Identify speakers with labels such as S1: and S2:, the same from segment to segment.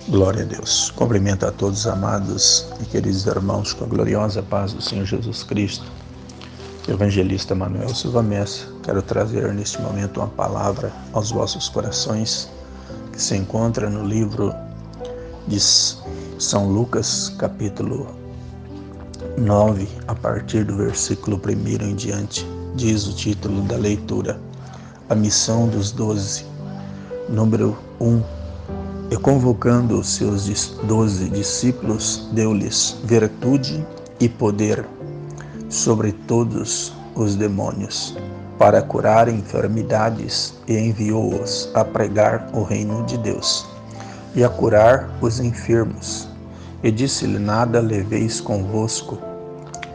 S1: Glória a Deus. Cumprimento a todos, amados e queridos irmãos, com a gloriosa paz do Senhor Jesus Cristo. Evangelista Manuel Silva Messa, quero trazer neste momento uma palavra aos vossos corações, que se encontra no livro de São Lucas, capítulo 9, a partir do versículo 1 em diante. Diz o título da leitura: A missão dos 12. Número 1. E convocando os seus 12 discípulos, deu-lhes virtude e poder sobre todos os demônios, para curar enfermidades, e enviou-os a pregar o reino de Deus, e a curar os enfermos. E disse-lhe: Nada leveis convosco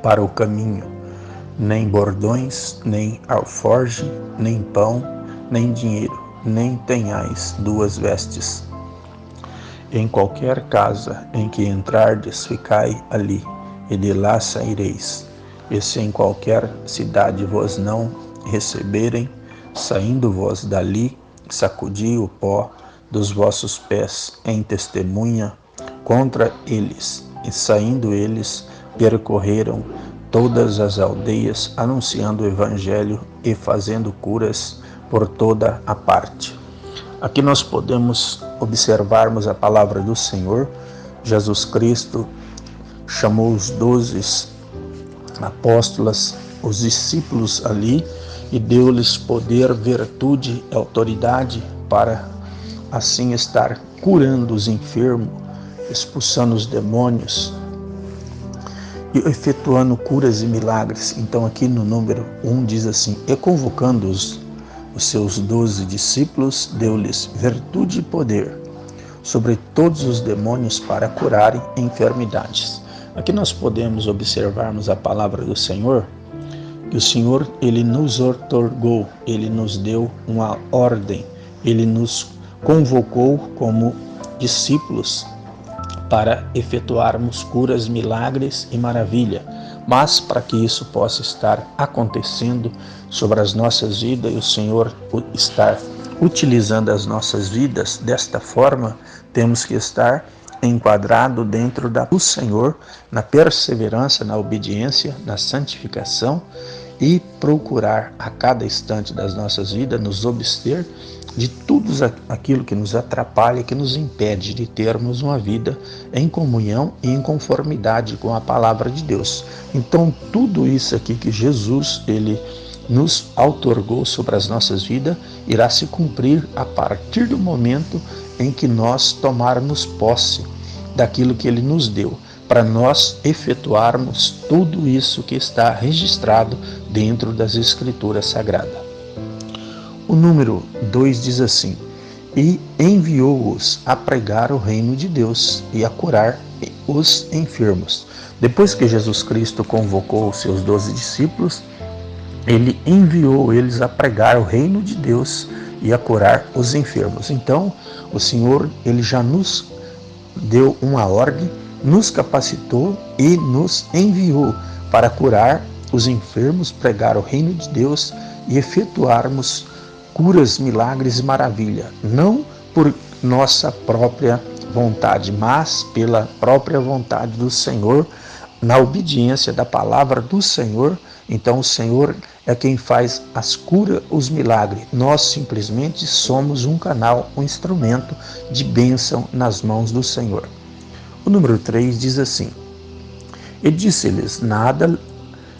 S1: para o caminho, nem bordões, nem alforge, nem pão, nem dinheiro, nem tenhais duas vestes. Em qualquer casa em que entrardes, ficai ali, e de lá saireis. E se em qualquer cidade vos não receberem, saindo vós dali, sacudi o pó dos vossos pés em testemunha contra eles. E saindo eles, percorreram todas as aldeias, anunciando o evangelho e fazendo curas por toda a parte. Aqui nós podemos observarmos a palavra do Senhor. Jesus Cristo chamou os 12 apóstolos, os discípulos ali, e deu-lhes poder, virtude e autoridade para assim estar curando os enfermos, expulsando os demônios e efetuando curas e milagres. Então aqui no número 1 diz assim: E convocando os seus 12 discípulos, deu-lhes virtude e poder sobre todos os demônios para curarem enfermidades. Aqui nós podemos observarmos a palavra do Senhor, que o Senhor, Ele nos outorgou, Ele nos deu uma ordem, Ele nos convocou como discípulos para efetuarmos curas, milagres e maravilha. Mas para que isso possa estar acontecendo sobre as nossas vidas e o Senhor estar utilizando as nossas vidas desta forma, temos que estar enquadrado dentro do Senhor, na perseverança, na obediência, na santificação, e procurar a cada instante das nossas vidas nos abster de tudo aquilo que nos atrapalha, que nos impede de termos uma vida em comunhão e em conformidade com a palavra de Deus. Então, tudo isso aqui que Jesus, Ele nos outorgou sobre as nossas vidas, irá se cumprir a partir do momento em que nós tomarmos posse daquilo que Ele nos deu, para nós efetuarmos tudo isso que está registrado dentro das Escrituras Sagradas. O número 2 diz assim: E enviou-os a pregar o reino de Deus e a curar os enfermos. Depois que Jesus Cristo convocou os seus 12 discípulos, Ele enviou eles a pregar o reino de Deus e a curar os enfermos. Então, o Senhor, Ele já nos deu uma ordem, nos capacitou e nos enviou para curar os enfermos, pregar o reino de Deus e efetuarmos curas, milagres e maravilha, não por nossa própria vontade, mas pela própria vontade do Senhor, na obediência da palavra do Senhor. Então o Senhor é quem faz as curas, os milagres. Nós simplesmente somos um canal, um instrumento de bênção nas mãos do Senhor. O número 3 diz assim: E disse-lhes: Nada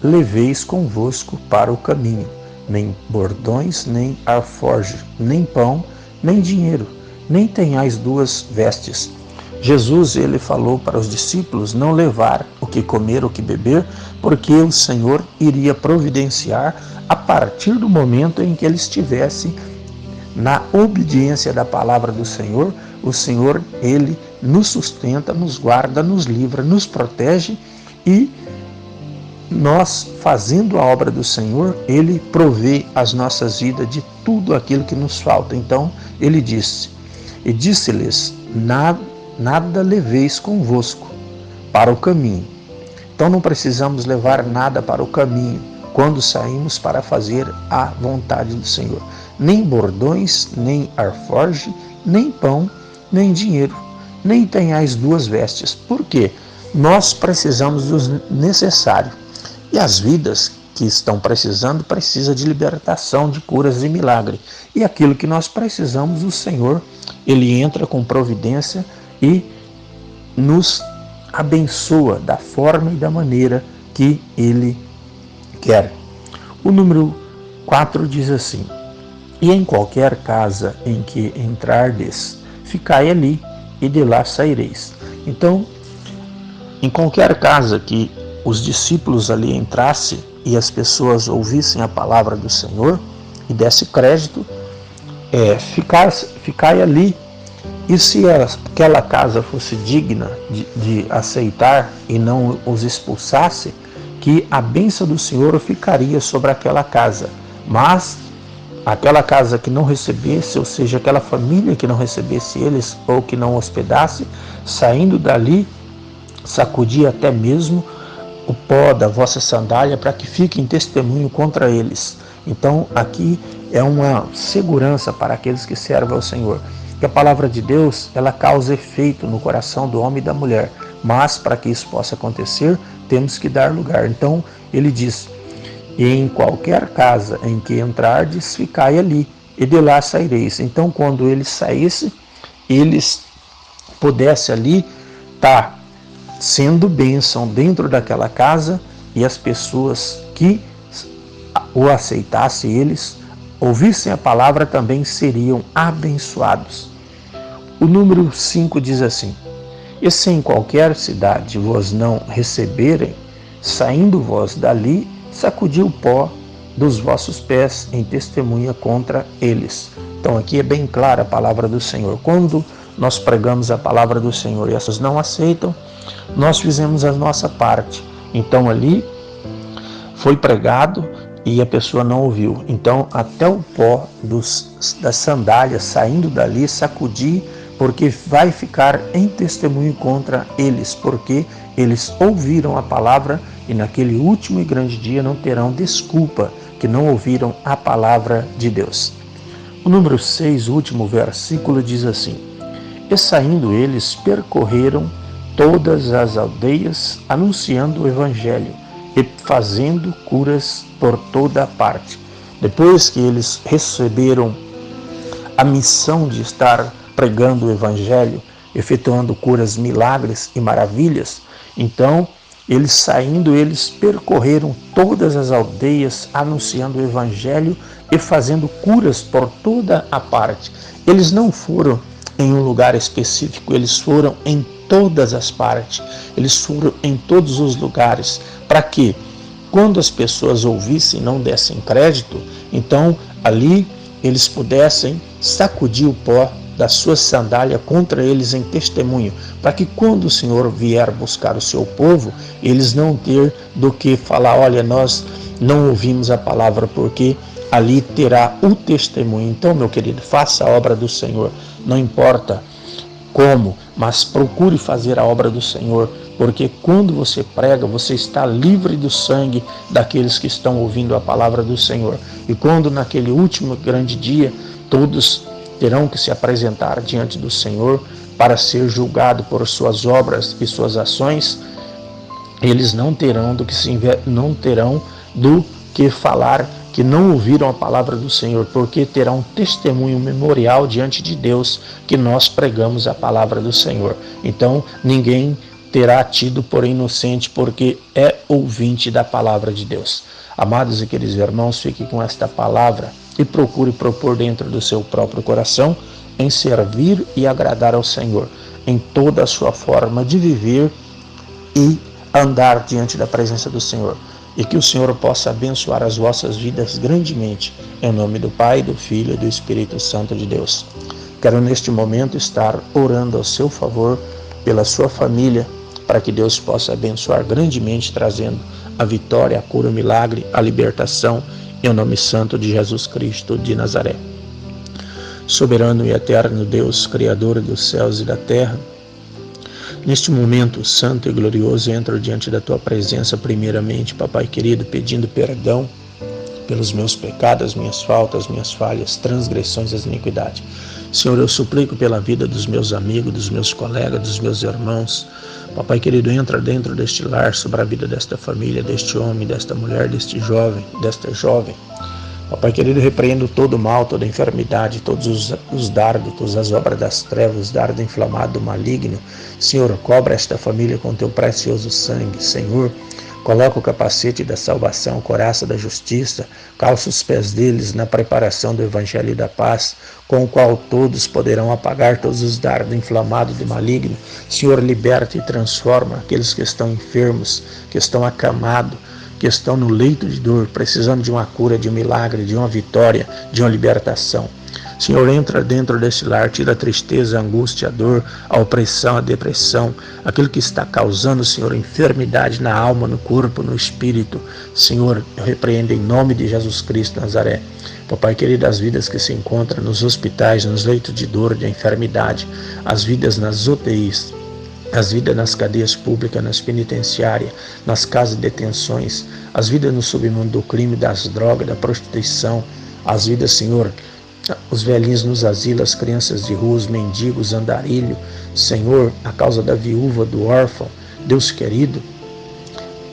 S1: leveis convosco para o caminho, nem bordões, nem alforge, nem pão, nem dinheiro, nem tenhais duas vestes. Jesus, Ele falou para os discípulos não levar o que comer, o que beber, porque o Senhor iria providenciar a partir do momento em que ele estivesse na obediência da palavra do Senhor. O Senhor, Ele nos sustenta, nos guarda, nos livra, nos protege, e nós, fazendo a obra do Senhor, Ele provê as nossas vidas de tudo aquilo que nos falta. Então, Ele disse: E disse-lhes: Nada leveis convosco para o caminho. Então, não precisamos levar nada para o caminho quando saímos para fazer a vontade do Senhor. nem bordões, nem alforje, nem pão, nem dinheiro, nem tenhais duas vestes. Por quê? Nós precisamos do necessário. E as vidas que estão precisando, precisa de libertação, de curas e milagre. E aquilo que nós precisamos, o Senhor, Ele entra com providência e nos abençoa da forma e da maneira que Ele quer. O número 4 diz assim: e em qualquer casa em que entrardes, ficai ali, e de lá saireis. Então, em qualquer casa que os discípulos ali entrassem e as pessoas ouvissem a palavra do Senhor e desse crédito, ficai ali. E se aquela casa fosse digna de aceitar e não os expulsasse, que a bênção do Senhor ficaria sobre aquela casa. Mas aquela casa que não recebesse, ou seja, aquela família que não recebesse eles ou que não hospedasse, saindo dali, sacudia até mesmo o pó da vossa sandália para que fique em testemunho contra eles. Então aqui é uma segurança para aqueles que servem ao Senhor. Que a palavra de Deus, ela causa efeito no coração do homem e da mulher. Mas para que isso possa acontecer, temos que dar lugar. Então ele diz: e em qualquer casa em que entrardes, ficai ali, e de lá saireis. Então quando eles saíssem, eles pudessem ali estar sendo bênção dentro daquela casa, e as pessoas que o aceitassem, eles ouvissem a palavra, também seriam abençoados. O número 5 diz assim: e se em qualquer cidade vos não receberem, saindo vós dali, sacudi o pó dos vossos pés em testemunha contra eles. Então aqui é bem clara a palavra do Senhor. Quando nós pregamos a palavra do Senhor e essas não aceitam, nós fizemos a nossa parte. Então ali foi pregado e a pessoa não ouviu. Então até o pó das sandálias saindo dali, sacudi, porque vai ficar em testemunho contra eles, porque eles ouviram a palavra e naquele último e grande dia não terão desculpa que não ouviram a palavra de Deus. O número 6, o último versículo, diz assim: e saindo eles, percorreram todas as aldeias, anunciando o evangelho e fazendo curas por toda a parte. Depois que eles receberam a missão de estar pregando o evangelho, efetuando curas, milagres e maravilhas, então eles saindo, eles percorreram todas as aldeias, anunciando o evangelho e fazendo curas por toda a parte. Eles não foram em um lugar específico, eles foram em todas as partes, eles foram em todos os lugares, para que quando as pessoas ouvissem e não dessem crédito, então ali eles pudessem sacudir o pó da sua sandália contra eles em testemunho, para que quando o Senhor vier buscar o seu povo, eles não ter do que falar: olha, nós não ouvimos a palavra, porque ali terá o testemunho. Então, meu querido, faça a obra do Senhor, não importa como, mas procure fazer a obra do Senhor, porque quando você prega, você está livre do sangue daqueles que estão ouvindo a palavra do Senhor. E quando naquele último grande dia, todos terão que se apresentar diante do Senhor para ser julgado por suas obras e suas ações, eles não terão do que falar que não ouviram a palavra do Senhor, porque terá um testemunho memorial diante de Deus que nós pregamos a palavra do Senhor. Então ninguém terá tido por inocente, porque é ouvinte da palavra de Deus. Amados e queridos irmãos, fique com esta palavra e procure propor dentro do seu próprio coração em servir e agradar ao Senhor em toda a sua forma de viver e andar diante da presença do Senhor. E que o Senhor possa abençoar as vossas vidas grandemente, em nome do Pai, do Filho e do Espírito Santo de Deus. Quero neste momento estar orando ao seu favor pela sua família, para que Deus possa abençoar grandemente, trazendo a vitória, a cura, o milagre, a libertação, em nome santo de Jesus Cristo de Nazaré. Soberano e eterno Deus, Criador dos céus e da terra, neste momento santo e glorioso, entro diante da Tua presença primeiramente, Papai querido, pedindo perdão pelos meus pecados, minhas faltas, minhas falhas, transgressões e iniquidades. Senhor, eu suplico pela vida dos meus amigos, dos meus colegas, dos meus irmãos. Papai querido, entra dentro deste lar, sobre a vida desta família, deste homem, desta mulher, deste jovem, desta jovem. Papai querido, repreendo todo o mal, toda a enfermidade, todos os dardos, todas as obras das trevas, dardo inflamado, maligno. Senhor, cobra esta família com teu precioso sangue. Senhor, coloca o capacete da salvação, coraça da justiça, calça os pés deles na preparação do evangelho e da paz, com o qual todos poderão apagar todos os dardos inflamados do maligno. Senhor, liberta e transforma aqueles que estão enfermos, que estão acamados, que estão no leito de dor, precisando de uma cura, de um milagre, de uma vitória, de uma libertação. Senhor, entra dentro deste lar, tira a tristeza, a angústia, a dor, a opressão, a depressão, aquilo que está causando, Senhor, enfermidade na alma, no corpo, no espírito. Senhor, eu repreendo em nome de Jesus Cristo Nazaré. Papai querido, as vidas que se encontram nos hospitais, nos leitos de dor, de enfermidade, as vidas nas UTIs, as vidas nas cadeias públicas, nas penitenciárias, nas casas de detenções, as vidas no submundo do crime, das drogas, da prostituição, as vidas, Senhor, os velhinhos nos asilos, as crianças de rua, os mendigos, andarilho, Senhor, a causa da viúva, do órfão, Deus querido,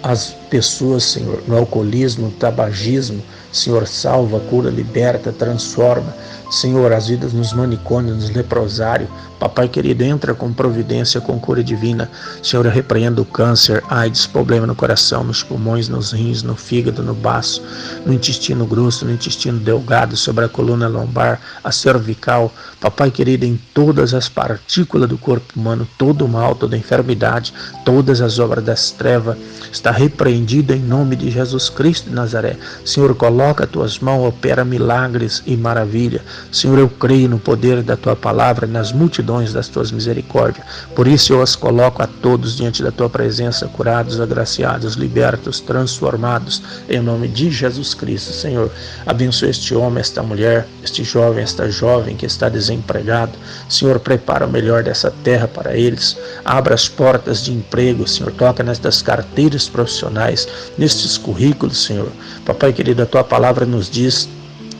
S1: as pessoas, Senhor, no alcoolismo, no tabagismo, Senhor, salva, cura, liberta, transforma. Senhor, as vidas nos manicômios, nos leprosários. Papai querido, entra com providência, com cura divina. Senhor, eu repreendo o câncer, AIDS, problema no coração, nos pulmões, nos rins, no fígado, no baço, no intestino grosso, no intestino delgado, sobre a coluna lombar, a cervical. Papai querido, em todas as partículas do corpo humano, todo o mal, toda a enfermidade, todas as obras das trevas, está repreendido em nome de Jesus Cristo de Nazaré. Senhor, coloca as tuas mãos, opera milagres e maravilha. Senhor, eu creio no poder da tua palavra, nas multidões das tuas misericórdias. Por isso eu as coloco a todos diante da tua presença, curados, agraciados, libertos, transformados, em nome de Jesus Cristo. Senhor, abençoa este homem, esta mulher, este jovem, esta jovem que está desempregado. Senhor, prepara o melhor dessa terra para eles. Abra as portas de emprego, Senhor. Toca nestas carteiras profissionais, nestes currículos, Senhor. Papai querido, a tua palavra nos diz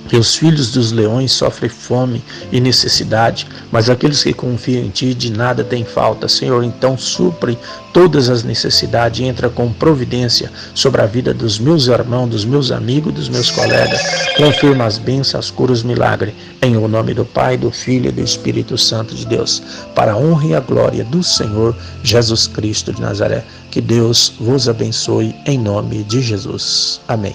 S1: que os filhos dos leões sofrem fome e necessidade, mas aqueles que confiam em ti de nada têm falta. Senhor, então supre todas as necessidades, entra com providência sobre a vida dos meus irmãos, dos meus amigos, dos meus colegas. Confirma as bênçãos, as curas, milagre, em o nome do Pai, do Filho e do Espírito Santo de Deus, para a honra e a glória do Senhor Jesus Cristo de Nazaré. Que Deus vos abençoe em nome de Jesus. Amém.